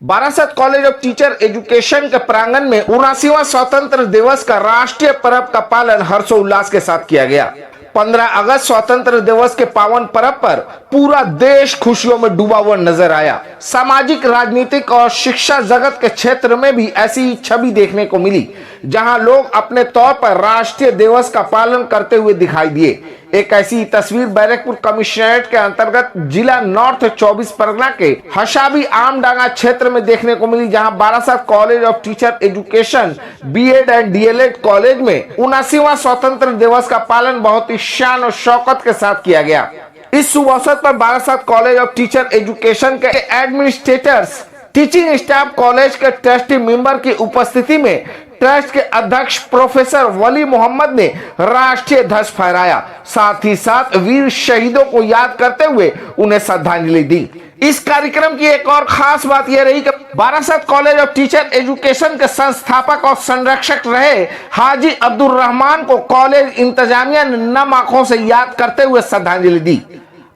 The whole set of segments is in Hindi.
Barasat college of teacher education के प्रांगण में 79वां स्वतंत्र दिवस का राष्ट्रीय पर्व का पालन हर्षोल्लास के साथ किया गया। 15 अगस्त स्वतंत्र दिवस के पावन पर्व पर पूरा देश खुशियों में डूबा हुआ नजर आया। सामाजिक, राजनीतिक और शिक्षा जगत के क्षेत्र में भी ऐसी छवि देखने को मिली, जहां लोग अपने तौर पर राष्ट्रीय दिवस का पालन करते हुए दिखाई दिए। एक ऐसी तस्वीर बैरकपुर कमिश्नरेट के अंतर्गत जिला नॉर्थ 24 परगना के हसाबी आमडांगा क्षेत्र में देखने को मिली, जहां Barasat college of teacher education BEd and DElEd college में 79वां स्वतंत्र दिवस का पालन बहुत ही शान और शौकत के साथ किया गया। इस शुभ अवसर पर Barasat college of teacher education के एडमिनिस्ट्रेटर्स, टीचिंग स्टाफ, कॉलेज के ट्रस्टी मेंबर की उपस्थिति में ट्रस्ट के अध्यक्ष प्रोफेसर वली मोहम्मद ने राष्ट्रीय ध्वज फहराया। साथ ही साथ वीर शहीदों को याद करते हुए उन्हें श्रद्धांजलि दी। इस कार्यक्रम की एक और खास बात यह रही कि Barasat college of teacher education के संस्थापक और संरक्षक रहे हाजी अब्दुल रहमान को कॉलेज इंतजामिया ने नम आंखों से याद करते हुए श्रद्धांजलि दी।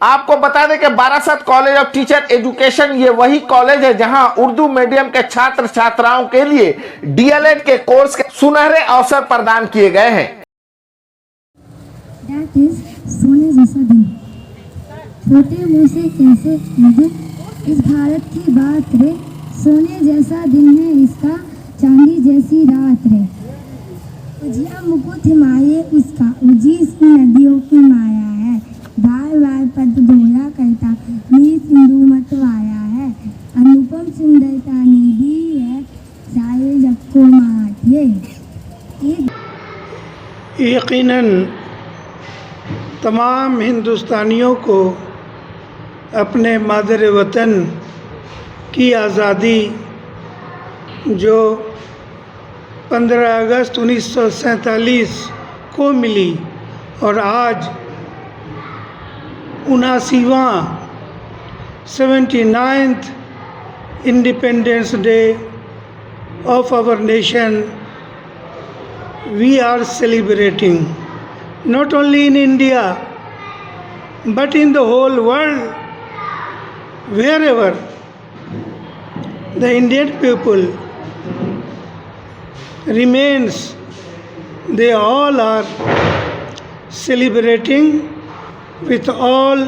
आपको बता दें कि Barasat college of teacher education ये वही कॉलेज है जहां उर्दू मीडियम के छात्र छात्राओं के लिए डीएलएड के कोर्स के सुनहरे अवसर प्रदान किए गए हैं। सोने जैसा दिन, छोटे मुंह से कैसे मुझे इस भारत की बात रे, सोने जैसा दिन है इसका, चांदी जैसी रात रे, उजिया मुकुट हिमालय उसका, उजी इसकी नदियों की माया है, बार बार पद दोहरा करता नी सिंधु मतवाया है, अनुपम सुंदरता निधि है, सारे जग को माथे। यकीनन तमाम हिंदुस्तानियों को अपने मादर वतन की आज़ादी जो 15 अगस्त 1947 को मिली और आज 79वां 79th independence day of our nation we are celebrating not only in India but in the whole world. Wherever the Indian people remains, they all are celebrating with all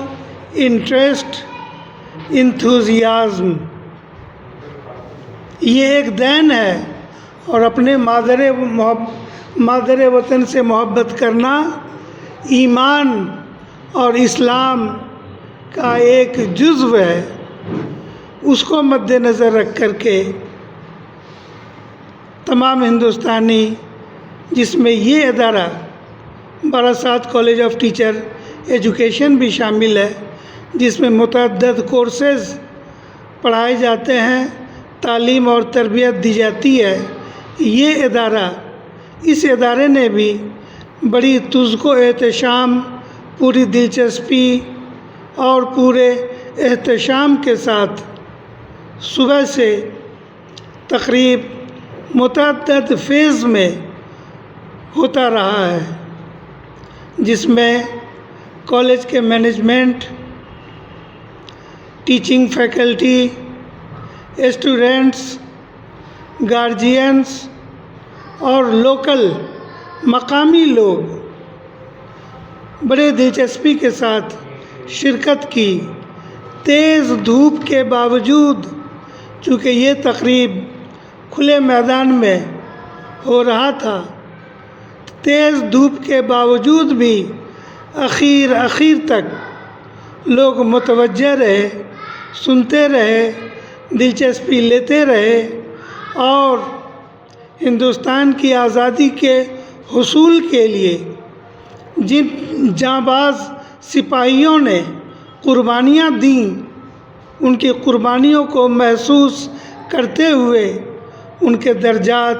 interest, enthusiasm. ये एक देन है और अपने मादर वतन से मोहब्बत करना ईमान और इस्लाम का एक जुज़्व है। उसको मद्देनज़र रख कर के तमाम हिंदुस्तानी, जिसमें ये अदारा Barasat college of teacher education भी शामिल है, जिसमें मुतअद्दिद कोर्सेज़ पढ़ाए जाते हैं, तालीम और तरबियत दी जाती है, ये अदारा, इस अदारे ने भी बड़ी तुज़्को एहतशाम, पूरी दिलचस्पी और पूरे एहतशाम के साथ सुबह से तकरीब मुतअद्दिद फ़ेज़ में होता रहा है, जिसमें कॉलेज के management, teaching faculty, students, guardians और लोकल मकामी लोग बड़े दिलचस्पी के साथ शिरकत की। तेज़ धूप के बावजूद, चूँकि ये तकरीब खुले मैदान में हो रहा था, तेज़ धूप के बावजूद भी आखिर तक लोग मुतवज्जह रहे, सुनते रहे, दिलचस्पी लेते रहे और हिंदुस्तान की आज़ादी के हुसूल के लिए जिन जांबाज सिपाहियों ने कुर्बानियाँ दी, उनकी कुर्बानियों को महसूस करते हुए उनके दर्जात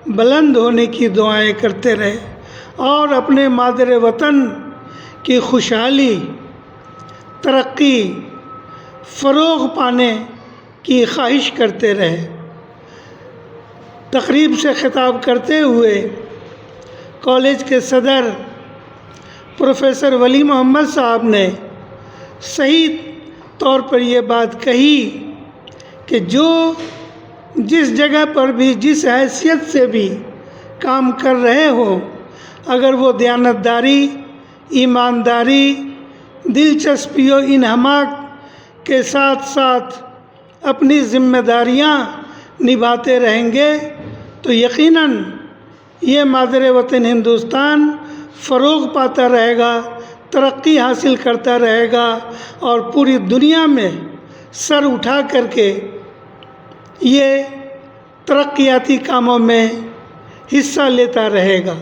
बुलंद होने की दुआएं करते रहे और अपने मादर वतन की खुशहाली, तरक्की, फ़रोग़ पाने की ख्वाहिश करते रहे। तकरीब से खिताब करते हुए कॉलेज के सदर प्रोफेसर वली मोहम्मद साहब ने सही तौर पर ये बात कही कि जो जिस जगह पर भी जिस हैसियत से भी काम कर रहे हो, अगर वो दयानतदारी, ईमानदारी, दिलचस्पी और इन्हमाक के साथ साथ अपनी जिम्मेदारियां निभाते रहेंगे तो यकीनन ये मादरे वतन हिंदुस्तान फ़रोग़ पाता रहेगा, तरक्की हासिल करता रहेगा और पूरी दुनिया में सर उठा करके ये तरक्याती कामों में हिस्सा लेता रहेगा।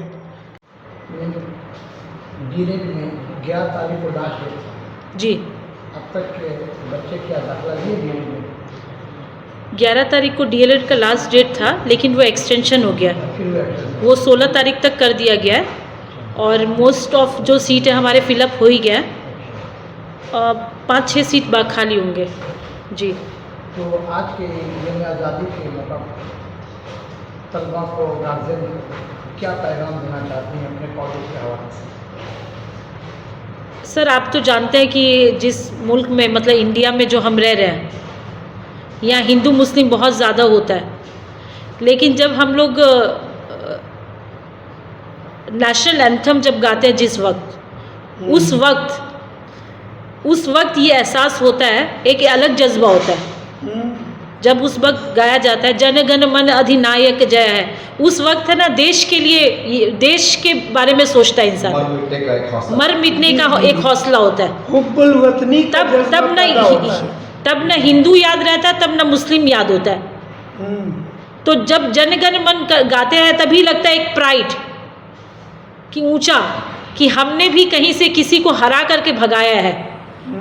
डीएलएड में 11 तारीख को लास्ट डेट था। जी, अब तक के बच्चे क्या दाखिला लिए डीएलएड में? 11 तारीख को डीएलएड का लास्ट डेट था, लेकिन वो एक्सटेंशन हो गया। फिर वो 16 तारीख तक कर दिया गया है और मोस्ट ऑफ जो सीट है हमारे फिलअप हो ही गया है। 5-6 सीट खाली होंगे। जी, तो आज के यौम आज़ादी के मतलब तलबा को, गार्जियन को क्या पैगाम देना चाहती हैं अपने कॉलेज के हवाले से? सर आप तो जानते हैं कि जिस मुल्क में मतलब इंडिया में जो हम रह रहे हैं, यहाँ हिंदू मुस्लिम बहुत ज़्यादा होता है, लेकिन जब हम लोग नेशनल एंथम जब गाते हैं जिस वक्त, उस वक्त ये एहसास होता है, एक अलग जज्बा होता है। जब उस वक्त गाया जाता है जन गण मन अधिनायक जय है, उस वक्त है ना देश के लिए, देश के बारे में सोचता है इंसान, मर मिटने का एक हौसला होता है। हुब्बुल वतनी का जज्बा पैदा होता है। तब न हिंदू याद रहता है, तब न मुस्लिम याद होता है। तो जब जन गण मन गाते हैं तभी लगता है एक प्राइड कि ऊंचा, कि हमने भी कहीं से किसी को हरा करके भगाया है।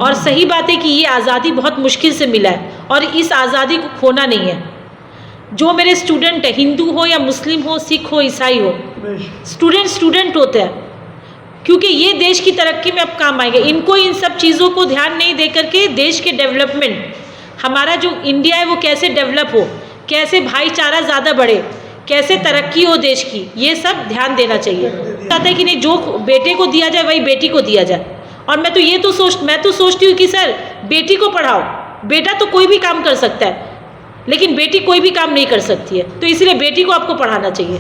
और सही बात है कि ये आज़ादी बहुत मुश्किल से मिला है और इस आज़ादी को खोना नहीं है। जो मेरे स्टूडेंट है, हिंदू हो या मुस्लिम हो, सिख हो, ईसाई हो, स्टूडेंट होते हैं, क्योंकि ये देश की तरक्की में अब काम आएंगे। इनको इन सब चीज़ों को ध्यान नहीं दे करके देश के डेवलपमेंट, हमारा जो इंडिया है वो कैसे डेवलप हो, कैसे भाईचारा ज़्यादा बढ़े, कैसे तरक्की हो देश की, ये सब ध्यान देना चाहिए। कहता है कि नहीं, जो बेटे को दिया जाए वही बेटी को दिया जाए। और मैं तो सोचती हूँ कि सर बेटी को पढ़ाओ, बेटा तो कोई भी काम कर सकता है, लेकिन बेटी कोई भी काम नहीं कर सकती है, तो इसलिए बेटी को आपको पढ़ाना चाहिए।